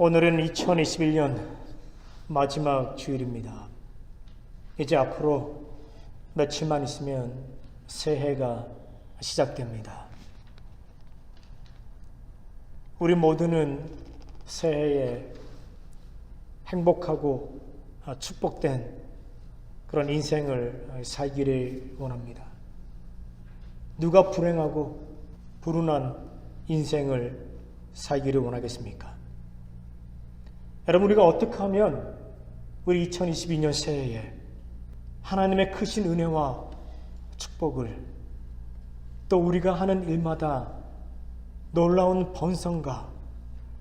오늘은 2021년 마지막 주일입니다. 이제 앞으로 며칠만 있으면 새해가 시작됩니다. 우리 모두는 새해에 행복하고 축복된 그런 인생을 살기를 원합니다. 누가 불행하고 불운한 인생을 살기를 원하겠습니까? 여러분, 우리가 어떻게 하면 우리 2022년 새해에 하나님의 크신 은혜와 축복을, 또 우리가 하는 일마다 놀라운 번성과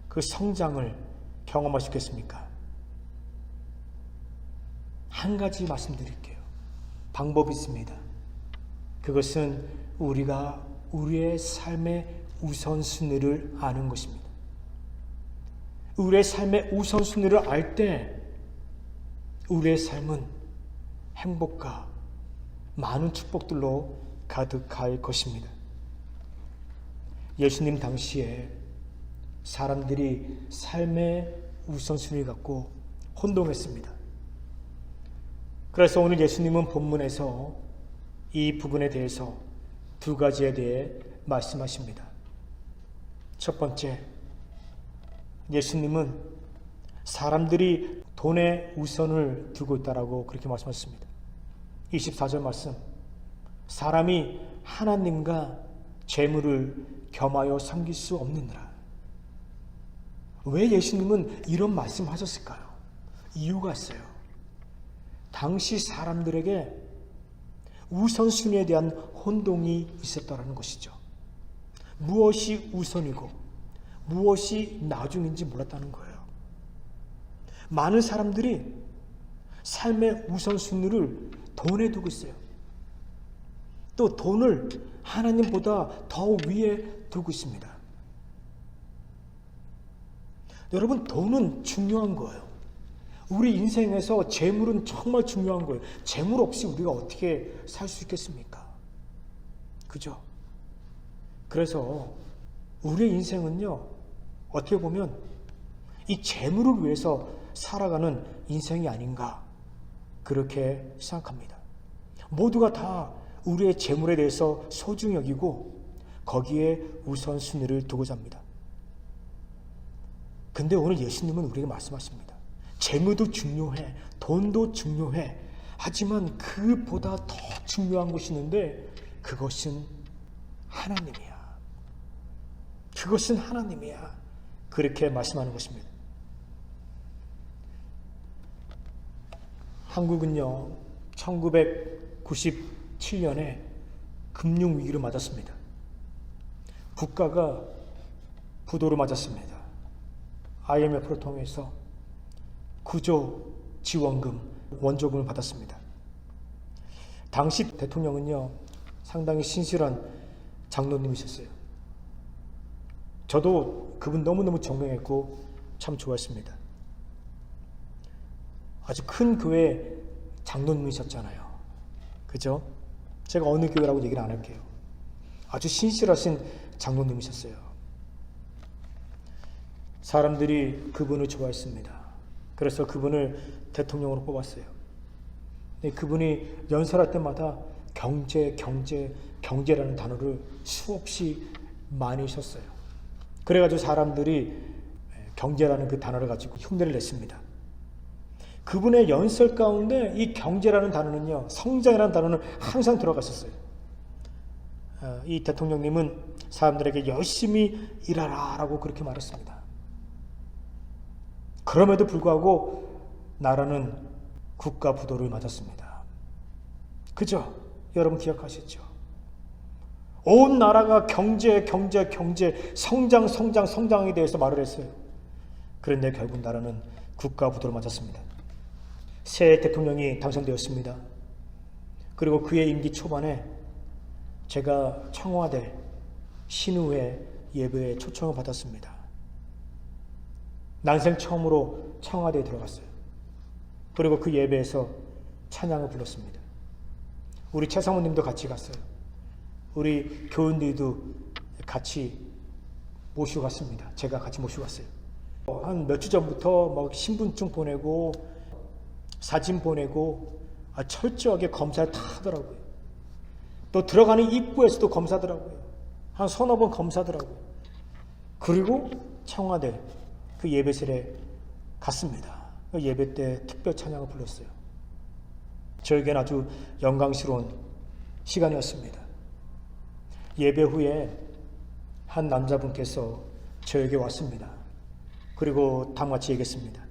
그 성장을 경험할 수 있겠습니까? 한 가지 말씀드릴게요. 방법이 있습니다. 그것은 우리가 우리의 삶의 우선순위를 아는 것입니다. 우리의 삶의 우선순위를 알 때 우리의 삶은 행복과 많은 축복들로 가득할 것입니다. 예수님 당시에 사람들이 삶의 우선순위를 갖고 혼동했습니다. 그래서 오늘 예수님은 본문에서 이 부분에 대해서 두 가지에 대해 말씀하십니다. 첫 번째, 예수님은 사람들이 돈에 우선을 두고 있다라고 그렇게 말씀하셨습니다. 24절 말씀, 사람이 하나님과 재물을 겸하여 섬길 수 없느니라. 왜 예수님은 이런 말씀하셨을까요? 이유가 있어요. 당시 사람들에게 우선순위에 대한 혼동이 있었다는 것이죠. 무엇이 우선이고 무엇이 나중인지 몰랐다는 거예요. 많은 사람들이 삶의 우선순위를 돈에 두고 있어요. 또 돈을 하나님보다 더 위에 두고 있습니다. 여러분, 돈은 중요한 거예요. 우리 인생에서 재물은 정말 중요한 거예요. 재물 없이 우리가 어떻게 살 수 있겠습니까? 그죠? 그래서 우리의 인생은요, 어떻게 보면 이 재물을 위해서 살아가는 인생이 아닌가, 그렇게 생각합니다. 모두가 다 우리의 재물에 대해서 소중히 여기고 거기에 우선순위를 두고자 합니다. 근데 오늘 예수님은 우리에게 말씀하십니다. 재물도 중요해, 돈도 중요해. 하지만 그보다 더 중요한 것이 있는데 그것은 하나님이야. 그것은 하나님이야. 그렇게 말씀하는 것입니다. 한국은요, 1997년에 금융위기를 맞았습니다. 국가가 부도를 맞았습니다. IMF를 통해서 구조 지원금, 원조금을 받았습니다. 당시 대통령은요, 상당히 신실한 장로님이셨어요. 저도 그분 너무너무 존경했고 참 좋아했습니다. 아주 큰 교회 장로님이셨잖아요. 그죠? 제가 어느 교회라고 얘기를 안 할게요. 아주 신실하신 장로님이셨어요. 사람들이 그분을 좋아했습니다. 그래서 그분을 대통령으로 뽑았어요. 그분이 연설할 때마다 경제라는 단어를 수없이 많이 썼어요. 그래가지고 사람들이 경제라는 그 단어를 가지고 흉내를 냈습니다. 그분의 연설 가운데 이 경제라는 단어는요, 성장이라는 단어는 항상 들어갔었어요. 이 대통령님은 사람들에게 열심히 일하라 라고 그렇게 말했습니다. 그럼에도 불구하고 나라는 국가 부도를 맞았습니다. 그죠? 여러분 기억하시죠? 온 나라가 경제, 성장에 대해서 말을 했어요. 그런데 결국 나라는 국가 부도를 맞았습니다. 새 대통령이 당선되었습니다. 그리고 그의 임기 초반에 제가 청와대 신우회 예배에 초청을 받았습니다. 난생 처음으로 청와대에 들어갔어요. 그리고 그 예배에서 찬양을 불렀습니다. 우리 최 사모님도 같이 갔어요. 우리 교인들도 같이 모시고 갔습니다. 제가 같이 모시고 갔어요. 한 몇 주 전부터 막 신분증 보내고 사진 보내고 철저하게 검사를 다 하더라고요. 또 들어가는 입구에서도 검사더라고요. 한 서너 번 검사더라고요. 그리고 청와대 그 예배실에 갔습니다. 그 예배 때 특별 찬양을 불렀어요. 저에겐 아주 영광스러운 시간이었습니다. 예배 후에 한 남자분께서 저에게 왔습니다. 그리고 다음같이 얘기했습니다.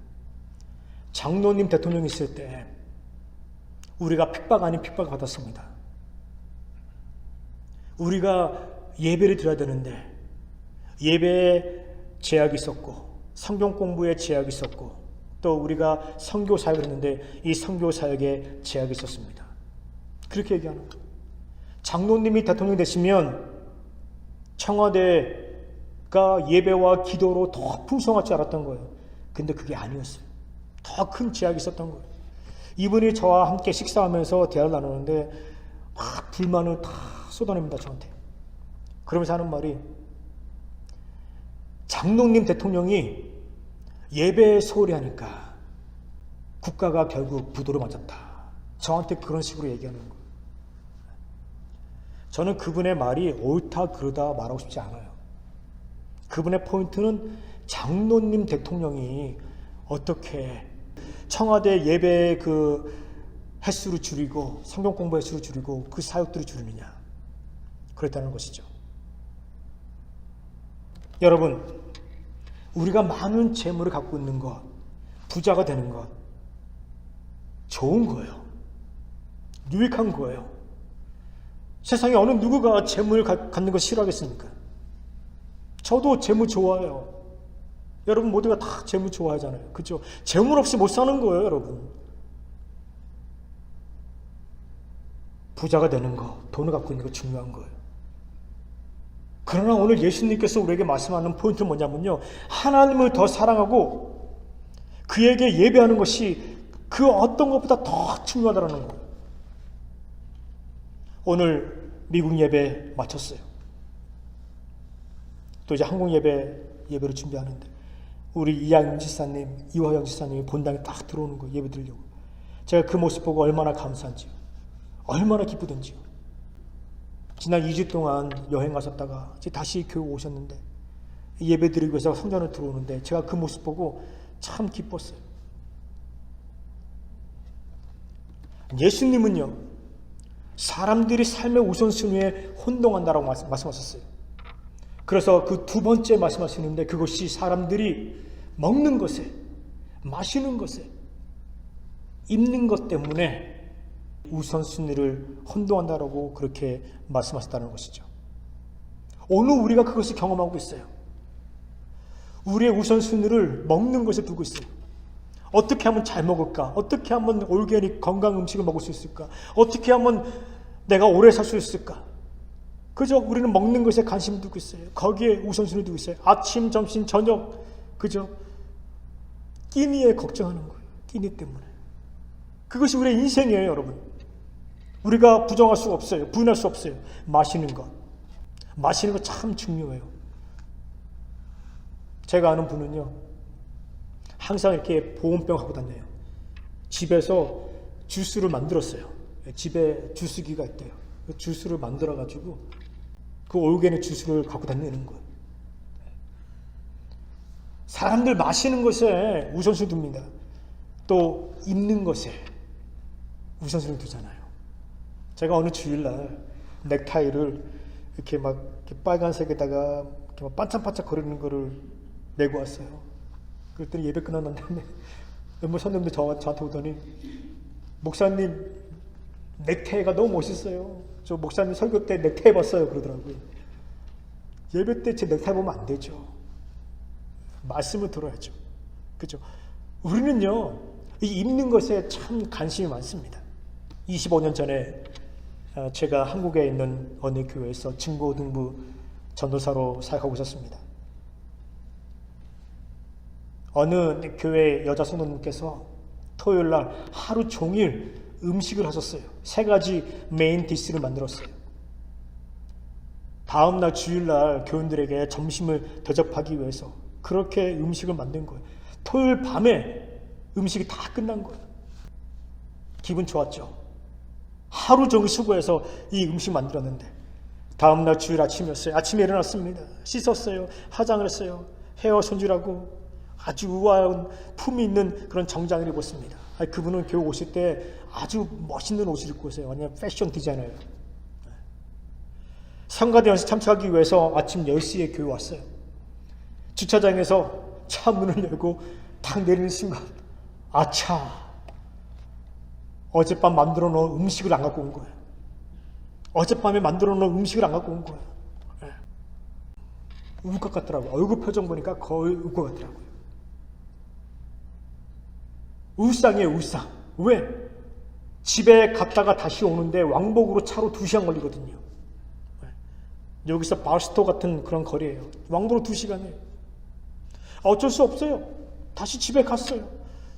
장로님 대통령이 있을 때 우리가 핍박 아닌 핍박을 받았습니다. 우리가 예배를 드려야 되는데 예배에 제약이 있었고 성경 공부에 제약이 있었고 또 우리가 선교 사역을 했는데 이 선교 사역에 제약이 있었습니다. 그렇게 얘기하는 거예요. 장로님이 대통령이 되시면 청와대가 예배와 기도로 더 풍성할 줄 알았던 거예요. 근데 그게 아니었어요. 더 큰 제약이 있었던 거예요. 이분이 저와 함께 식사하면서 대화를 나누는데 막 불만을 다 쏟아냅니다, 저한테. 그러면서 하는 말이 장로님 대통령이 예배에 소홀히 하니까 국가가 결국 부도로 맞았다. 저한테 그런 식으로 얘기하는 거예요. 저는 그분의 말이 옳다 그르다 말하고 싶지 않아요. 그분의 포인트는 장로님 대통령이 어떻게 청와대 예배 그 횟수를 줄이고 성경 공부 횟수를 줄이고 그 사역들을 줄이느냐 그랬다는 것이죠. 여러분, 우리가 많은 재물을 갖고 있는 것, 부자가 되는 것 좋은 거예요. 유익한 거예요. 세상에 어느 누구가 재물을 갖는 걸 싫어하겠습니까? 저도 재물 좋아해요. 여러분 모두가 다 재물 좋아하잖아요. 그렇죠? 재물 없이 못 사는 거예요, 여러분. 부자가 되는 거, 돈을 갖고 있는 거 중요한 거예요. 그러나 오늘 예수님께서 우리에게 말씀하는 포인트는 뭐냐면요. 하나님을 더 사랑하고 그에게 예배하는 것이 그 어떤 것보다 더 중요하다는 거예요. 오늘 미국 예배 마쳤어요. 또 이제 한국 예배를 준비하는데 우리 이양영 지사님, 이화영 지사님이 본당에 딱 들어오는 거예요. 예배 드리려고. 제가 그 모습 보고 얼마나 감사한지요. 얼마나 기쁘던지요. 지난 2주 동안 여행 가셨다가 이제 다시 교회 오셨는데 예배 드리기 위해서 성전을 들어오는데 제가 그 모습 보고 참 기뻤어요. 예수님은요, 사람들이 삶의 우선순위에 혼동한다라고 말씀하셨어요. 그래서 그 두 번째 말씀하시는데 그것이 사람들이 먹는 것에, 마시는 것에, 입는 것 때문에 우선순위를 혼동한다라고 그렇게 말씀하셨다는 것이죠. 오늘 우리가 그것을 경험하고 있어요. 우리의 우선순위를 먹는 것에 두고 있어요. 어떻게 하면 잘 먹을까? 어떻게 하면 올게닉 건강 음식을 먹을 수 있을까? 어떻게 하면 내가 오래 살 수 있을까? 그저 우리는 먹는 것에 관심을 두고 있어요. 거기에 우선순위를 두고 있어요. 아침, 점심, 저녁 그저 끼니에 걱정하는 거예요. 끼니 때문에. 그것이 우리의 인생이에요, 여러분. 우리가 부정할 수 없어요. 부인할 수 없어요. 마시는 것. 마시는 것 참 중요해요. 제가 아는 분은요, 항상 이렇게 보온병 갖고 다녀요. 집에서 주스를 만들었어요. 집에 주스기가 있대요. 주스를 만들어가지고 그 올게닉 주스를 갖고 다니는 거예요. 사람들 마시는 것에 우선순위 둡니다. 또 입는 것에 우선순위 두잖아요. 제가 어느 주일날 넥타이를 이렇게 막 이렇게 빨간색에다가 이렇게 막 반짝반짝 거리는 거를 내고 왔어요. 그랬더니 예배 끝난 다음에 몇몇 선생님들 저한테 오더니 목사님 넥타이가 너무 멋있어요. 저 목사님 설교 때 넥타이 봤어요. 그러더라고요. 예배 때 제 넥타이 보면 안 되죠. 말씀을 들어야죠. 그죠? 우리는요, 이 입는 것에 참 관심이 많습니다. 25년 전에 제가 한국에 있는 어느 교회에서 중고등부 전도사로 사역하고 있었습니다. 어느 교회 여자 성도님께서 토요일날 하루 종일 음식을 하셨어요. 3가지 메인 디시를 만들었어요. 다음날 주일날 교인들에게 점심을 대접하기 위해서 그렇게 음식을 만든 거예요. 토요일 밤에 음식이 다 끝난 거예요. 기분 좋았죠. 하루 종일 수고해서 이 음식 만들었는데 다음날 주일 아침이었어요. 아침에 일어났습니다. 씻었어요. 화장을 했어요. 헤어 손질하고 아주 우아한 품이 있는 그런 정장을 입었습니다. 그분은 교회 오실 때 아주 멋있는 옷을 입고 오세요. 완전 패션 디자이너예요. 성가대 연습 참석하기 위해서 아침 10시에 교회 왔어요. 주차장에서 차 문을 열고 탁 내리는 순간 아차, 어젯밤 만들어 놓은 음식을 안 갖고 온 거예요. 어젯밤에 만들어 놓은 음식을 안 갖고 온 거예요. 울 것 같더라고요. 얼굴 표정 보니까 거의 울 것 같더라고요. 울상이에요, 울상. 왜? 집에 갔다가 다시 오는데 왕복으로 차로 2시간 걸리거든요. 여기서 바스토 같은 그런 거리예요. 왕복으로 2시간이에요. 어쩔 수 없어요. 다시 집에 갔어요.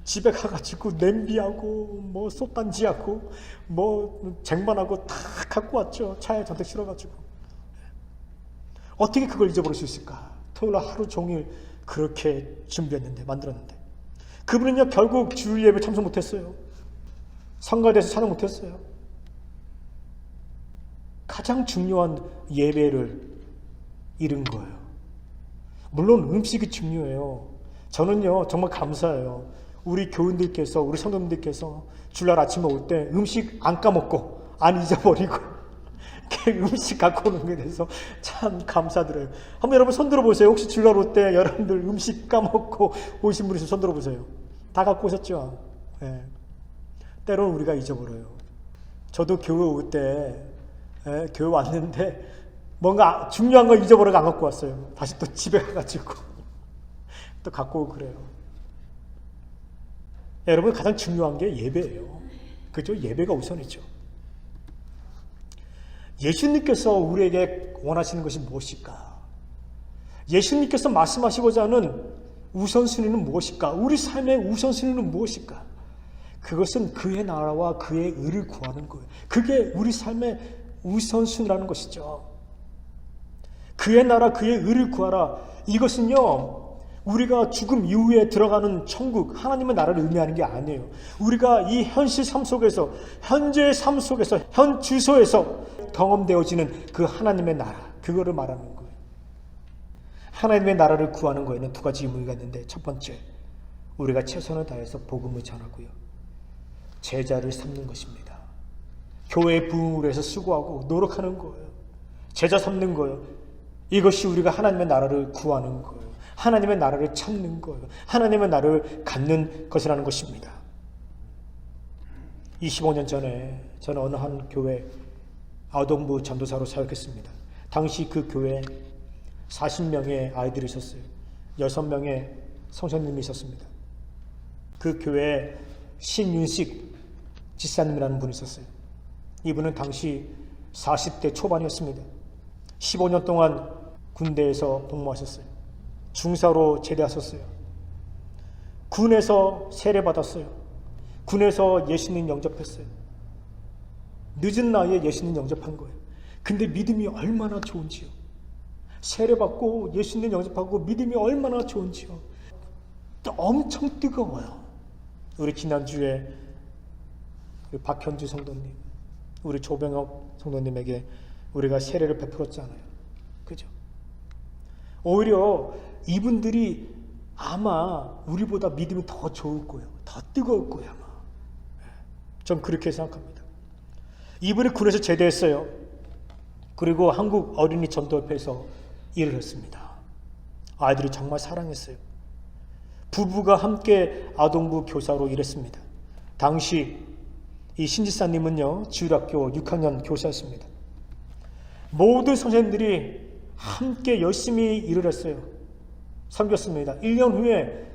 집에 가가지고 냄비하고 뭐 솥단지하고 뭐 쟁반하고 다 갖고 왔죠. 차에 잔뜩 실어가지고. 어떻게 그걸 잊어버릴 수 있을까? 토요일 하루 종일 그렇게 준비했는데, 만들었는데. 그분은요, 결국 주일 예배 참석 못했어요. 성가대에서 찬양 못했어요. 가장 중요한 예배를 잃은 거예요. 물론 음식이 중요해요. 저는요, 정말 감사해요. 우리 교인들께서, 우리 성도님들께서 주일날 아침에 올 때 음식 안 까먹고, 안 잊어버리고, 음식 갖고 오는 것에 대해서 참 감사드려요. 한번 여러분 손 들어보세요. 혹시 주일날 올 때 여러분들 음식 까먹고 오신 분이 있으면 손 들어보세요. 다 갖고 오셨죠? 네. 때로는 우리가 잊어버려요. 저도 교회 올 때, 교회 왔는데 뭔가 중요한 거 잊어버려서 안 갖고 왔어요. 다시 또 집에 가가지고 또 갖고 오고 그래요. 여러분, 가장 중요한 게 예배예요. 그죠? 예배가 우선이죠. 예수님께서 우리에게 원하시는 것이 무엇일까? 예수님께서 말씀하시고자 하는 우선순위는 무엇일까? 우리 삶의 우선순위는 무엇일까? 그것은 그의 나라와 그의 의를 구하는 거예요. 그게 우리 삶의 우선순위라는 것이죠. 그의 나라, 그의 의를 구하라. 이것은요, 우리가 죽음 이후에 들어가는 천국, 하나님의 나라를 의미하는 게 아니에요. 우리가 이 현실 삶 속에서, 현재의 삶 속에서, 현 주소에서 경험되어지는 그 하나님의 나라, 그거를 말하는 거예요. 하나님의 나라를 구하는 거에는 2가지 의미가 있는데, 첫 번째, 우리가 최선을 다해서 복음을 전하고요. 제자를 삼는 것입니다. 교회의 부흥을 위해서 수고하고 노력하는 거예요. 제자 삼는 거예요. 이것이 우리가 하나님의 나라를 구하는 거예요. 하나님의 나라를 찾는 거예요. 하나님의 나라를 갖는 것이라는 것입니다. 25년 전에 저는 어느 한 교회 아동부 전도사로 사역했습니다. 당시 그 교회에 40명의 아이들이 있었어요. 6명의 성도님이 있었습니다. 그 교회에 신윤식 지사님이라는 분이 있었어요. 이분은 당시 40대 초반이었습니다. 15년 동안 군대에서 복무하셨어요. 중사로 제대하셨어요. 군에서 세례받았어요. 군에서 예수님 영접했어요. 늦은 나이에 예수님 영접한 거예요. 근데 믿음이 얼마나 좋은지요. 세례받고 예수님 영접하고 믿음이 얼마나 좋은지요. 엄청 뜨거워요. 우리 지난주에 박현주 성도님, 우리 조병혁 성도님에게 우리가 세례를 베풀었잖아요. 그죠? 오히려 이분들이 아마 우리보다 믿음이 더 좋을 거예요. 더 뜨거울 거예요, 아마. 전 그렇게 생각합니다. 이분이 군에서 제대했어요. 그리고 한국 어린이 전도협회에서 일을 했습니다. 아이들이 정말 사랑했어요. 부부가 함께 아동부 교사로 일했습니다. 당시 이 신지사님은요, 주일학교 6학년 교사였습니다. 모든 선생님들이 함께 열심히 일을 했어요. 섬겼습니다. 1년 후에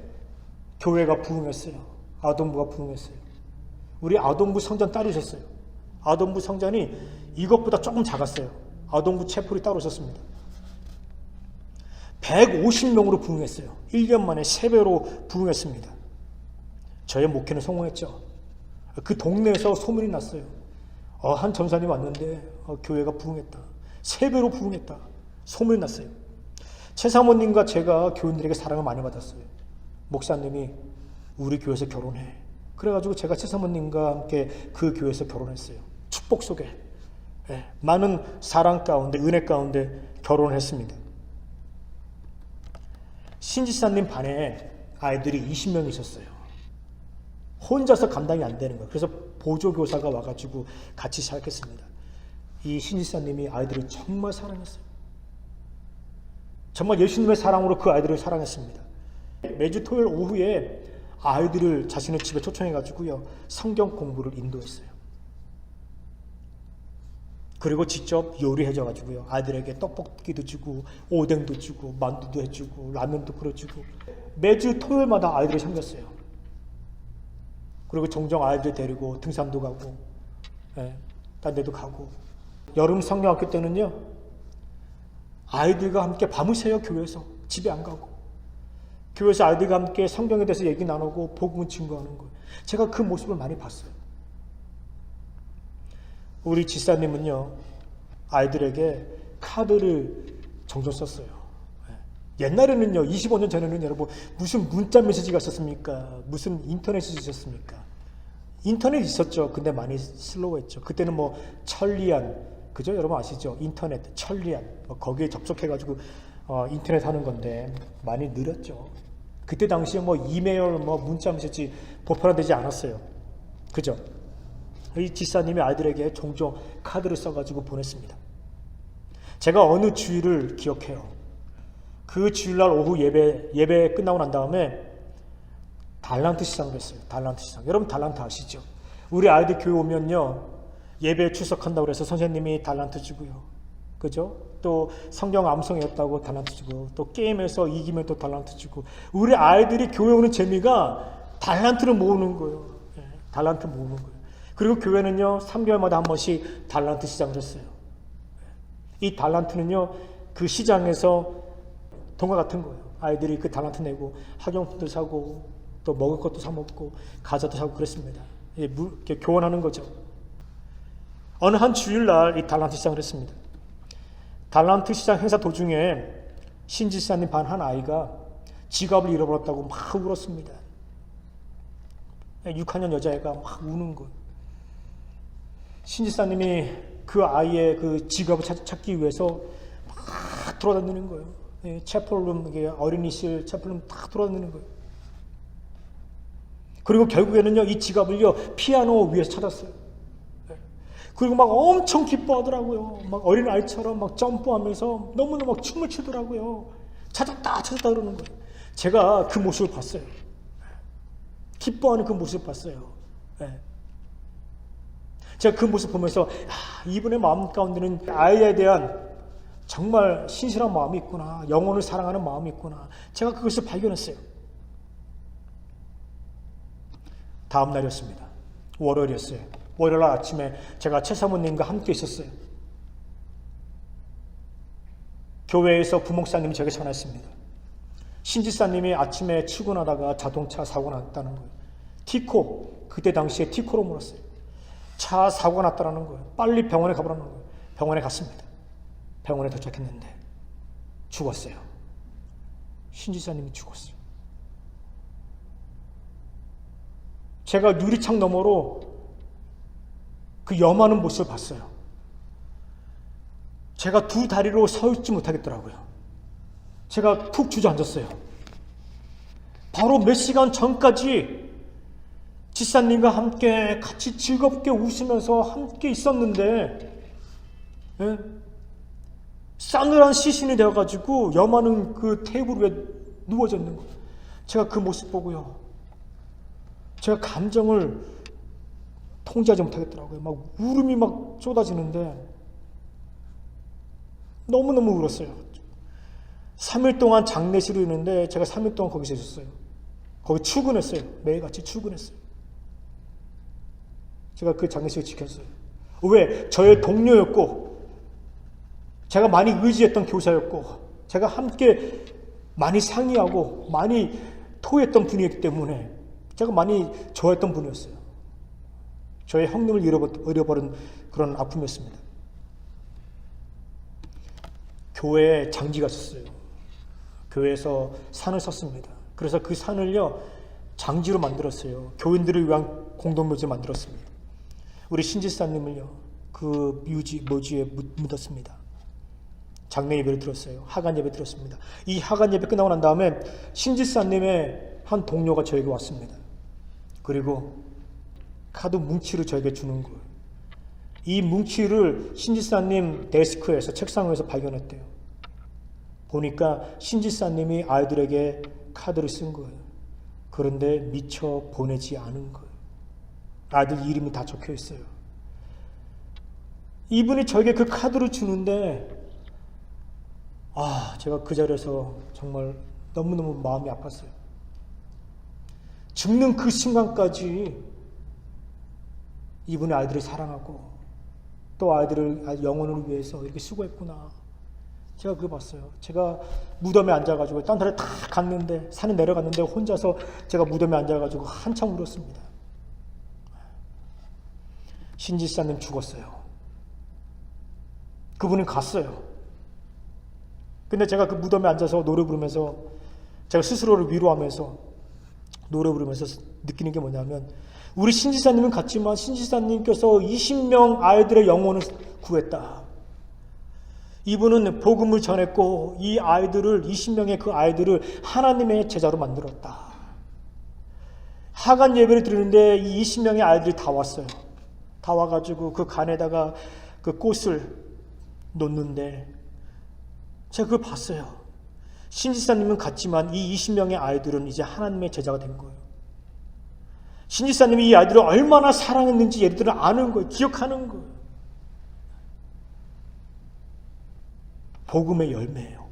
교회가 부흥했어요. 아동부가 부흥했어요. 우리 아동부 성전 따로 있었어요. 아동부 성전이 이것보다 조금 작았어요. 아동부 채플이 따로 있었습니다. 150명으로 부흥했어요. 1년 만에 3배로 부흥했습니다. 저의 목회는 성공했죠. 그 동네에서 소문이 났어요. 한 전사님 왔는데 교회가 부흥했다. 3배로 부흥했다. 소문이 났어요. 최사모님과 제가 교인들에게 사랑을 많이 받았어요. 목사님이 우리 교회에서 결혼해. 그래가지고 제가 최사모님과 함께 그 교회에서 결혼했어요. 축복 속에 많은 사랑 가운데 은혜 가운데 결혼을 했습니다. 신지사님 반에 아이들이 20명 있었어요. 혼자서 감당이 안 되는 거예요. 그래서 보조교사가 와가지고 같이 시작했습니다. 이 신지사님이 아이들을 정말 사랑했어요. 정말 예수님의 사랑으로 그 아이들을 사랑했습니다. 매주 토요일 오후에 아이들을 자신의 집에 초청해가지고요, 성경 공부를 인도했어요. 그리고 직접 요리해줘가지고요, 아이들에게 떡볶이도 주고 오뎅도 주고 만두도 해주고 라면도 끓여주고 매주 토요일마다 아이들을 섬겼어요. 그리고 종종 아이들 데리고 등산도 가고 딴 데도 가고. 여름 성경학교 때는요, 아이들과 함께 밤을 새요. 교회에서 집에 안 가고 교회에서 아이들과 함께 성경에 대해서 얘기 나누고 복음을 증거하는 거예요. 제가 그 모습을 많이 봤어요. 우리 지사님은요, 아이들에게 카드를 종종 썼어요. 옛날에는요, 25년 전에는 여러분 무슨 문자 메시지가 있었습니까? 무슨 인터넷이 있었습니까? 인터넷 있었죠. 근데 많이 슬로우했죠. 그때는 뭐 천리안, 그죠? 여러분 아시죠? 인터넷 천리안, 거기에 접속해가지고 인터넷 하는 건데 많이 느렸죠. 그때 당시에 뭐 이메일, 뭐 문자 메시지 보편화되지 않았어요. 그죠? 이 지사님이 아이들에게 종종 카드를 써가지고 보냈습니다. 제가 어느 주일을 기억해요. 그 주일날 오후 예배 끝나고 난 다음에 달란트 시장을 했어요. 달란트 시장. 여러분 달란트 아시죠? 우리 아이들 교회 오면요, 예배에 출석한다고 해서 선생님이 달란트 주고요. 그죠? 또 성경 암송했다고 달란트 주고, 또 게임에서 이기면 또 달란트 주고. 우리 아이들이 교회 오는 재미가 달란트를 모으는 거예요. 달란트 모으는 거예요. 그리고 교회는요, 3개월마다 한 번씩 달란트 시장을 했어요. 이 달란트는요, 그 시장에서 동화 같은 거예요. 아이들이 그 달란트 내고 학용품도 사고 또 먹을 것도 사 먹고 과자도 사고 그랬습니다. 이렇게 교환하는 거죠. 어느 한 주일날 이 달란트 시장을 했습니다. 달란트 시장 행사 도중에 신지사님 반 한 아이가 지갑을 잃어버렸다고 막 울었습니다. 6학년 여자애가 막 우는 거예요. 신지사님이 그 아이의 그 지갑을 찾기 위해서 막 돌아다니는 거예요. 채플룸, 어린이실 채플룸 다 돌아다니는 거예요. 그리고 결국에는요, 이 지갑을요, 피아노 위에서 찾았어요. 그리고 막 엄청 기뻐하더라고요. 막 어린아이처럼 막 점프하면서 너무너무 막 춤을 추더라고요. 찾았다 그러는 거예요. 제가 그 모습을 봤어요. 기뻐하는 그 모습을 봤어요. 제가 그 모습 보면서 이분의 마음 가운데는 아이에 대한 정말 신실한 마음이 있구나. 영혼을 사랑하는 마음이 있구나. 제가 그것을 발견했어요. 다음 날이었습니다. 월요일이었어요. 월요일 아침에 제가 최사모님과 함께 있었어요. 교회에서 부목사님이 제게 전화했습니다. 신지사님이 아침에 출근하다가 자동차 사고 났다는 거예요. 티코, 그때 당시에 티코로 물었어요. 차 사고가 났다는 거예요. 빨리 병원에 가보라는 거예요. 병원에 갔습니다. 병원에 도착했는데 죽었어요. 신지사님이 죽었어요. 제가 유리창 너머로 그 염하는 모습을 봤어요. 제가 두 다리로 서 있지 못하겠더라고요. 제가 푹 주저앉았어요. 바로 몇 시간 전까지 지사님과 함께 같이 즐겁게 웃으면서 함께 있었는데, 싸늘한 시신이 되어가지고 염하는 그 테이블 위에 누워져 있는 거예요. 제가 그 모습 보고요, 제가 감정을 통제하지 못하겠더라고요. 막 울음이 막 쏟아지는데 너무너무 울었어요. 3일 동안 장례식을 했는데 제가 3일 동안 거기서 있었어요. 거기 출근했어요. 매일같이 출근했어요. 제가 그 장례식을 지켰어요. 왜? 저의 동료였고, 제가 많이 의지했던 교사였고, 제가 함께 많이 상의하고 많이 토했던 분이었기 때문에 제가 많이 좋아했던 분이었어요. 저의 형님을 잃어버린 그런 아픔이었습니다. 교회에 장지가 있었어요. 교회에서 산을 썼습니다. 그래서 그 산을요 장지로 만들었어요. 교인들을 위한 공동묘지를 만들었습니다. 우리 신지사님을요 그 묘지에 묻었습니다. 장례 예배를 드렸어요. 하간 예배 드렸습니다. 이 하간 예배 끝나고 난 다음에 신지사님의 한 동료가 저에게 왔습니다. 그리고 카드 뭉치를 저에게 주는 거예요. 이 뭉치를 신지사님 데스크에서 책상 위에서 발견했대요. 보니까 신지사님이 아이들에게 카드를 쓴 거예요. 그런데 미처 보내지 않은 거예요. 아이들 이름이 다 적혀 있어요. 이분이 저에게 그 카드를 주는데 제가 그 자리에서 정말 너무너무 마음이 아팠어요. 죽는 그 순간까지 이분의 아이들을 사랑하고 또 아이들을 영혼을 위해서 이렇게 수고했구나. 제가 그거 봤어요. 제가 무덤에 앉아가지고 딴 데를 다 갔는데 산에 내려갔는데 혼자서 제가 무덤에 앉아가지고 한참 울었습니다. 신지사님 죽었어요. 그분은 갔어요. 근데 제가 그 무덤에 앉아서 노래 부르면서 제가 스스로를 위로하면서 노래 부르면서 느끼는 게 뭐냐면 우리 신지사님은 갔지만 신지사님께서 20명 아이들의 영혼을 구했다. 이분은 복음을 전했고 이 아이들을 20명의 그 아이들을 하나님의 제자로 만들었다. 하간 예배를 드리는데 이 20명의 아이들이 다 왔어요. 다 와가지고 그 간에다가 그 꽃을 놓는데 제가 그걸 봤어요. 신지사님은 갔지만 이 20명의 아이들은 이제 하나님의 제자가 된 거예요. 신지사님이 이 아이들을 얼마나 사랑했는지 얘들은 아는 거예요. 기억하는 거예요. 복음의 열매예요.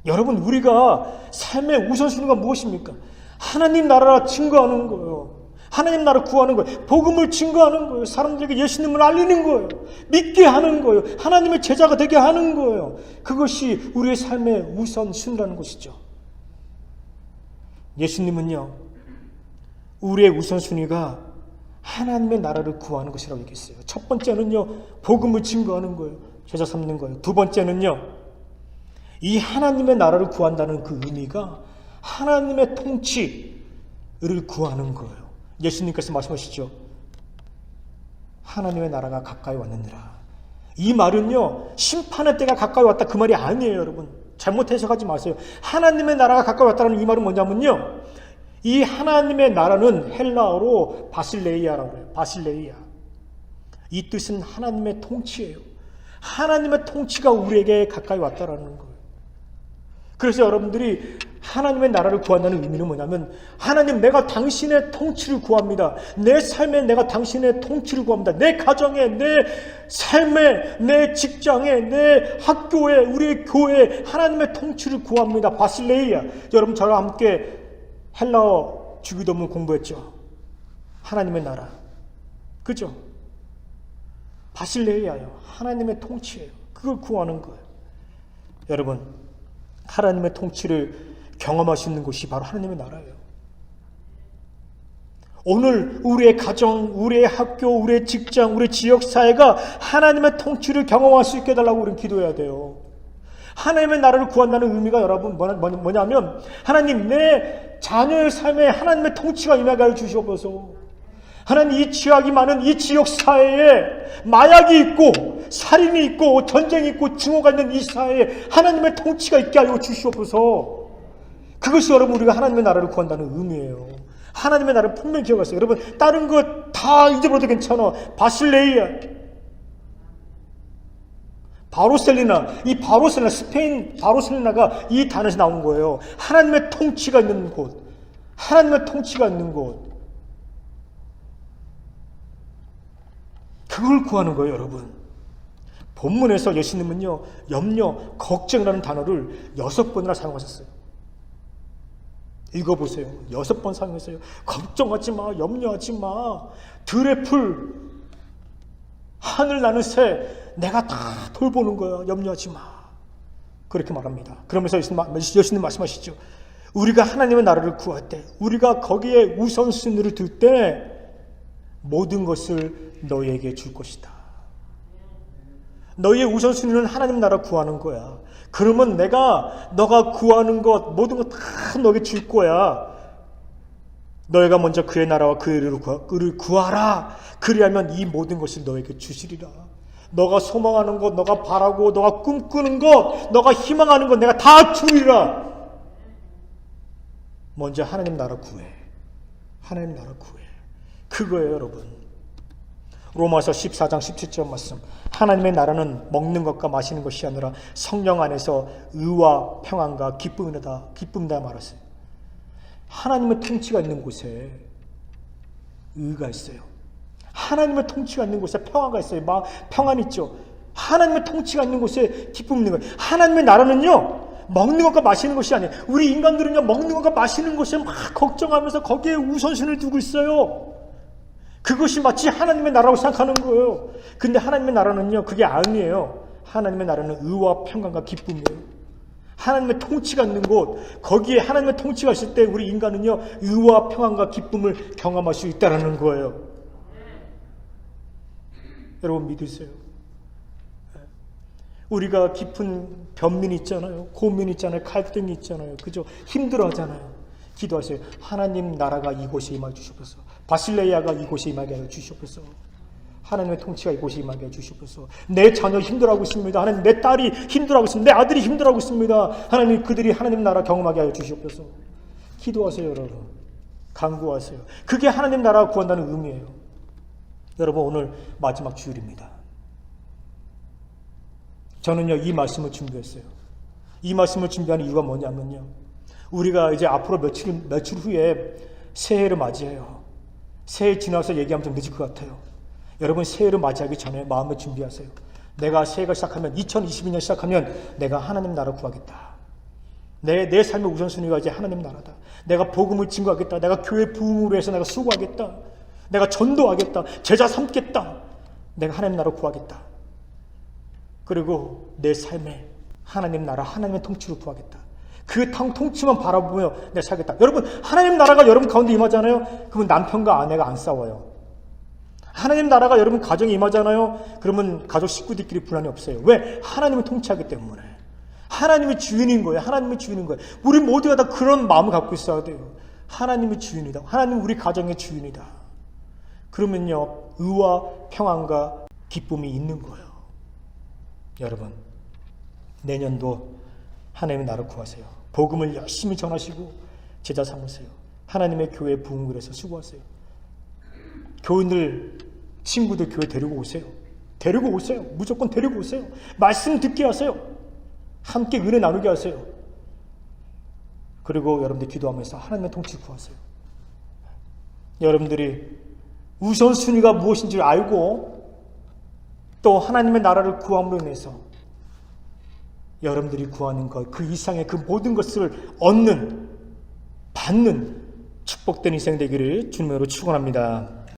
여러분, 우리가 삶의 우선순위가 무엇입니까? 하나님 나라 증거하는 거예요. 하나님 나라 구하는 거예요. 복음을 증거하는 거예요. 사람들에게 예수님을 알리는 거예요. 믿게 하는 거예요. 하나님의 제자가 되게 하는 거예요. 그것이 우리의 삶의 우선순위라는 것이죠. 예수님은요, 우리의 우선순위가 하나님의 나라를 구하는 것이라고 얘기했어요. 첫 번째는요, 복음을 증거하는 거예요. 제자 삼는 거예요. 두 번째는요, 이 하나님의 나라를 구한다는 그 의미가 하나님의 통치를 구하는 거예요. 예수님께서 말씀하시죠. 하나님의 나라가 가까이 왔느니라. 이 말은요, 심판의 때가 가까이 왔다 그 말이 아니에요, 여러분. 잘못 해석하지 마세요. 하나님의 나라가 가까이 왔다는 이 말은 뭐냐면요, 이 하나님의 나라는 헬라어로 바실레이아라고 해요. 바실레이아. 이 뜻은 하나님의 통치예요. 하나님의 통치가 우리에게 가까이 왔다라는 거예요. 그래서 여러분들이 하나님의 나라를 구한다는 의미는 뭐냐면, 하나님, 내가 당신의 통치를 구합니다. 내 삶에 내가 당신의 통치를 구합니다. 내 가정에, 내 삶에, 내 직장에, 내 학교에, 우리 교회에 하나님의 통치를 구합니다. 바실레이아. 여러분, 저와 함께 헬라어 주기도문 공부했죠. 하나님의 나라. 그죠? 바실레이아요. 하나님의 통치예요. 그걸 구하는 거예요. 여러분, 하나님의 통치를 경험할 수 있는 곳이 바로 하나님의 나라예요. 오늘 우리의 가정, 우리의 학교, 우리의 직장, 우리 지역사회가 하나님의 통치를 경험할 수 있게 해달라고 우리는 기도해야 돼요. 하나님의 나라를 구한다는 의미가 여러분 뭐냐면, 하나님, 내 자녀의 삶에 하나님의 통치가 임하게 하여 주시옵소서. 하나님, 이 죄악이 많은 이 지역사회에 마약이 있고 살인이 있고 전쟁이 있고 증오가 있는 이 사회에 하나님의 통치가 있게 하여 주시옵소서. 그것이 여러분 우리가 하나님의 나라를 구한다는 의미예요. 하나님의 나라를 분명히 기억하세요. 여러분, 다른 것 다 잊어버려도 괜찮아. 바실레이아, 바르셀로나, 이 바르셀로나, 스페인 바르셀로나가 이 단어에서 나온 거예요. 하나님의 통치가 있는 곳, 하나님의 통치가 있는 곳. 그걸 구하는 거예요, 여러분. 본문에서 예수님은요, 염려, 걱정이라는 단어를 6번이나 사용하셨어요. 읽어보세요. 6번 사용했어요. 걱정하지 마, 염려하지 마. 들의 풀, 하늘 나는 새, 내가 다 돌보는 거야. 염려하지 마. 그렇게 말합니다. 그러면서 예수님 말씀하시죠. 우리가 하나님의 나라를 구할 때, 우리가 거기에 우선순위를 둘 때 모든 것을 너희에게 줄 것이다. 너희의 우선순위는 하나님 나라 구하는 거야. 그러면 너가 구하는 것 모든 것 다 너에게 줄 거야. 너희가 먼저 그의 나라와 그의 의를 구하라. 그리하면 이 모든 것을 너에게 주시리라. 너가 소망하는 것, 너가 바라고 너가 꿈꾸는 것, 너가 희망하는 것 내가 다 주리라. 먼저 하나님 나라 구해. 하나님 나라 구해. 그거예요, 여러분. 로마서 14장 17절 말씀. 하나님의 나라는 먹는 것과 마시는 것이 아니라 성령 안에서 의와 평안과 기쁨이다 말했어요. 하나님의 통치가 있는 곳에 의가 있어요. 하나님의 통치가 있는 곳에 평화가 있어요. 평안이 있죠. 하나님의 통치가 있는 곳에 기쁨이 있는 거예요. 하나님의 나라는요, 먹는 것과 마시는 것이 아니에요. 우리 인간들은요, 먹는 것과 마시는 것에 막 걱정하면서 거기에 우선순위를 두고 있어요. 그것이 마치 하나님의 나라라고 생각하는 거예요. 근데 하나님의 나라는요, 그게 아니에요. 하나님의 나라는 의와 평강과 기쁨이에요. 하나님의 통치가 있는 곳, 거기에 하나님의 통치가 있을 때 우리 인간은요, 의와 평안과 기쁨을 경험할 수 있다는 거예요. 여러분 믿으세요. 우리가 깊은 변민이 있잖아요. 고민이 있잖아요. 갈등이 있잖아요. 그죠? 힘들어하잖아요. 기도하세요. 하나님 나라가 이곳에 임하여 주시옵소서. 바실레이아가 이곳에 임하게 하여 주시옵소서. 하나님의 통치가 이곳에 임하게 하여 주시옵소서. 내 자녀 힘들어하고 있습니다. 하나님 내 딸이 힘들어하고 있습니다. 내 아들이 힘들어하고 있습니다. 하나님 그들이 하나님 나라 경험하게 하여 주시옵소서. 기도하세요, 여러분. 간구하세요. 그게 하나님 나라 구한다는 의미예요. 여러분 오늘 마지막 주일입니다. 저는요 이 말씀을 준비했어요. 이 말씀을 준비하는 이유가 뭐냐면요, 우리가 이제 앞으로 며칠 후에 새해를 맞이해요. 새해 지나서 얘기하면 좀 늦을 것 같아요. 여러분 새해를 맞이하기 전에 마음을 준비하세요. 내가 새해가 시작하면 2022년 시작하면 내가 하나님 나라 구하겠다. 내 삶의 우선순위가 이제 하나님 나라다. 내가 복음을 증거하겠다. 내가 교회 부흥을 위해서 내가 수고하겠다. 내가 전도하겠다. 제자 삼겠다. 내가 하나님 나라 구하겠다. 그리고 내 삶에 하나님 나라, 하나님의 통치를 구하겠다. 그 통치만 바라보며 내가 살겠다. 여러분 하나님 나라가 여러분 가운데 임하잖아요. 그러면 남편과 아내가 안 싸워요. 하나님 나라가 여러분 가정에 임하잖아요. 그러면 가족 식구들끼리 불안이 없어요. 왜? 하나님을 통치하기 때문에. 하나님이 주인인 거예요. 하나님이 주인인 거예요. 우리 모두가 다 그런 마음을 갖고 있어야 돼요. 하나님이 주인이다. 하나님 우리 가정의 주인이다. 그러면요 의와 평안과 기쁨이 있는 거예요. 여러분 내년도 하나님의 나라를 구하세요. 복음을 열심히 전하시고 제자 삼으세요. 하나님의 교회 부흥을 위해서 수고하세요. 교인들, 친구들 교회 데리고 오세요. 데리고 오세요. 무조건 데리고 오세요. 말씀 듣게 하세요. 함께 은혜 나누게 하세요. 그리고 여러분들 기도하면서 하나님의 통치 구하세요. 여러분들이 우선순위가 무엇인지 알고 또 하나님의 나라를 구함으로 인해서 여러분들이 구하는 것, 그 이상의 그 모든 것을 얻는, 받는 축복된 인생 되기를 주님으로 축원합니다.